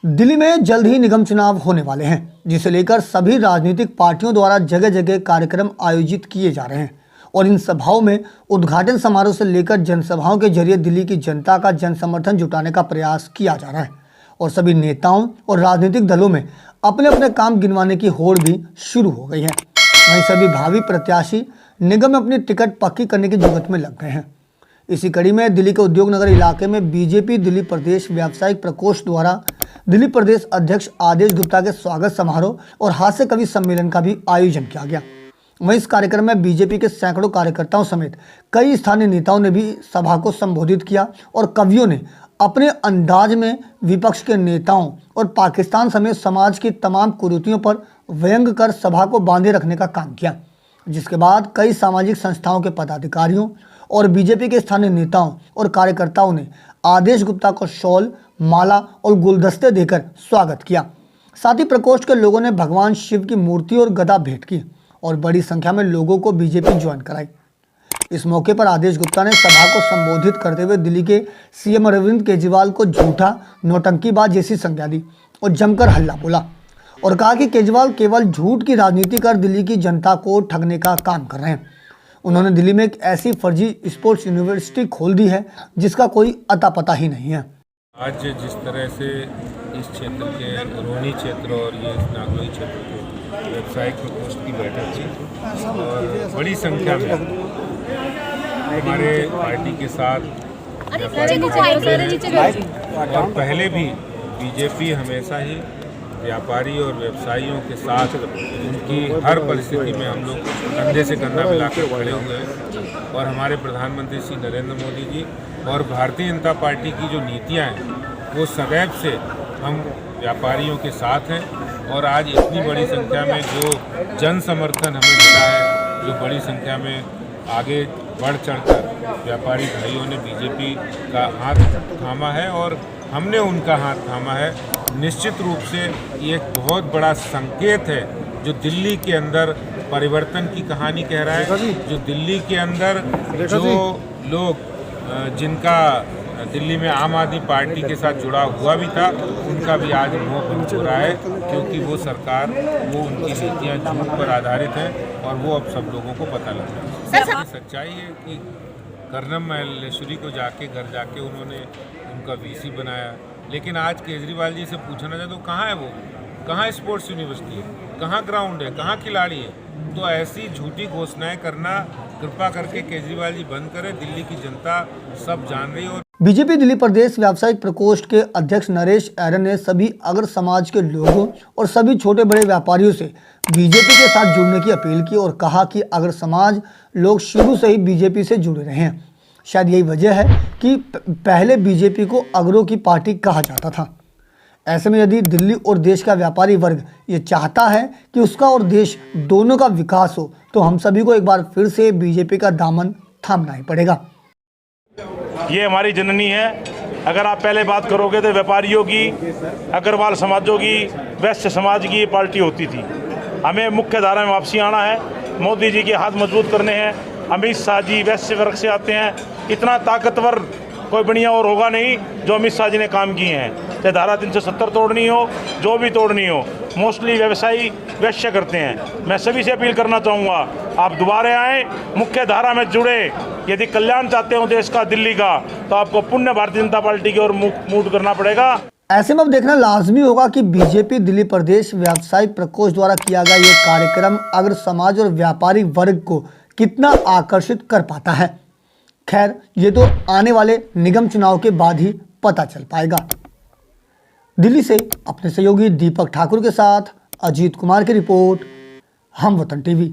दिल्ली में जल्द ही निगम चुनाव होने वाले हैं, जिसे लेकर सभी राजनीतिक पार्टियों द्वारा जगह जगह कार्यक्रम आयोजित किए जा रहे हैं और इन सभाओं में उद्घाटन समारोह से लेकर जनसभाओं के जरिए दिल्ली की जनता का जन समर्थन जुटाने का प्रयास किया जा रहा है और सभी नेताओं और राजनीतिक दलों में अपने अपने काम गिनवाने की होड़ भी शुरू हो गई है। वहीं सभी भावी प्रत्याशी निगम में अपनी टिकट पक्की करने की जुगत में लग गए हैं। इसी कड़ी में दिल्ली के उद्योग नगर इलाके में बीजेपी दिल्ली प्रदेश व्यावसायिक प्रकोष्ठ द्वारा दिल्ली प्रदेश अध्यक्ष आदेश गुप्ता के स्वागत समारोह और हास्य कवि सम्मेलन का भी आयोजन किया गया। वहीं इस कार्यक्रम में बीजेपी के सैकड़ों कार्यकर्ताओं समेत कई स्थानीय नेताओं ने भी सभा को संबोधित किया और कवियों ने अपने अंदाज में विपक्ष के नेताओं और पाकिस्तान समेत समाज की तमाम कुरीतियों पर व्यंग कर सभा को बांधे रखने का काम किया, जिसके बाद कई सामाजिक संस्थाओं के पदाधिकारियों और बीजेपी के स्थानीय नेताओं और कार्यकर्ताओं ने आदेश गुप्ता को शॉल, माला और गुलदस्ते देकर स्वागत किया। साथ ही प्रकोष्ठ के लोगों ने भगवान शिव की मूर्ति और गदा भेंट की और बड़ी संख्या में लोगों को बीजेपी ज्वाइन कराई। इस मौके पर आदेश गुप्ता ने सभा को संबोधित करते हुए दिल्ली के सीएम अरविंद केजरीवाल को झूठा, नौटंकीबाज जैसी संज्ञा दी और जमकर हल्ला बोला और कहा कि केजरीवाल केवल झूठ की राजनीति कर दिल्ली की जनता को ठगने का काम कर रहे हैं। उन्होंने दिल्ली में एक ऐसी फर्जी स्पोर्ट्स यूनिवर्सिटी खोल दी है जिसका कोई अता पता ही नहीं है। आज जिस तरह से इस क्षेत्र के रोनी क्षेत्र और ये नागलोई क्षेत्र के व्यावसायिक प्रकोष्ठ की बैठक थी और बड़ी संख्या में हमारे पार्टी के साथ और पहले भी बीजेपी हमेशा ही व्यापारी और व्यवसायियों के साथ उनकी हर परिस्थिति में हम लोग कंधे से कंधा मिलाकर खड़े हुए हैं और हमारे प्रधानमंत्री श्री नरेंद्र मोदी जी और भारतीय जनता पार्टी की जो नीतियां हैं वो सदैव से हम व्यापारियों के साथ हैं और आज इतनी बड़ी संख्या में जो जन समर्थन हमें मिला है, जो बड़ी संख्या में आगे बढ़ चढ़कर व्यापारी भाइयों ने बीजेपी का हाथ थामा है और हमने उनका हाथ थामा है। निश्चित रूप से ये एक बहुत बड़ा संकेत है जो दिल्ली के अंदर परिवर्तन की कहानी कह रहा है। जो दिल्ली के अंदर जो लोग जिनका दिल्ली में आम आदमी पार्टी के साथ जुड़ा हुआ भी था, उनका भी आज मोह भंग हो रहा है क्योंकि वो सरकार, वो उनकी नीतियाँ झूठ पर आधारित हैं और वो अब सब लोगों को पता लग रहा है। सच्चाई है कि कर्नम मल्लेश्वरी को जाके घर जाके उन्होंने उनका वीसी बनाया, लेकिन आज केजरीवाल जी से पूछना चाहते तो कहाँ है वो, कहाँ स्पोर्ट्स यूनिवर्सिटी है, कहाँ ग्राउंड है, कहाँ खिलाड़ी है। तो ऐसी झूठी घोषणाएं करना कृपा करके केजरीवाल जी बंद करें। दिल्ली की जनता सब जान रही है। और बीजेपी दिल्ली प्रदेश व्यावसायिक प्रकोष्ठ के अध्यक्ष नरेश ऐरन ने सभी अग्र समाज के लोगों और सभी छोटे बड़े व्यापारियों से बीजेपी के साथ जुड़ने की अपील की और कहा कि अग्र समाज लोग शुरू से ही बीजेपी से जुड़े रहे हैं। शायद यही वजह है कि पहले बीजेपी को अग्रों की पार्टी कहा जाता था। ऐसे में यदि दिल्ली और देश का व्यापारी वर्ग ये चाहता है कि उसका और देश दोनों का विकास हो, तो हम सभी को एक बार फिर से बीजेपी का दामन थामना ही पड़ेगा। ये हमारी जननी है। अगर आप पहले बात करोगे तो व्यापारियों की, अग्रवाल समाजों की, वैश्य समाज की ये पार्टी होती थी। हमें मुख्य धारा में वापसी आना है, मोदी जी के हाथ मजबूत करने हैं। अमित शाह जी वैश्य वर्ग से आते हैं, इतना ताकतवर कोई बढ़िया और होगा नहीं जो अमित शाह जी ने काम किए हैं। चाहे धारा 370 तोड़नी हो, जो भी तोड़नी हो, मोस्टली व्यवसायी वैश्य करते हैं। मैं सभी से अपील करना चाहूँगा, आप दोबारा आएँ, मुख्य धारा में जुड़े। यदि कल्याण चाहते हो देश का, दिल्ली का, तो आपको पुण्य भारतीय जनता पार्टी की ओर मूव करना पड़ेगा। ऐसे में अब देखना लाजमी होगा कि बीजेपी दिल्ली प्रदेश व्यावसायिक प्रकोष्ठ द्वारा किया गया ये कार्यक्रम अग्र समाज और व्यापारी वर्ग को कितना आकर्षित कर पाता है। खैर, ये तो आने वाले निगम चुनाव के बाद ही पता चल पाएगा। दिल्ली से अपने सहयोगी दीपक ठाकुर के साथ अजीत कुमार की रिपोर्ट, हम वतन टीवी।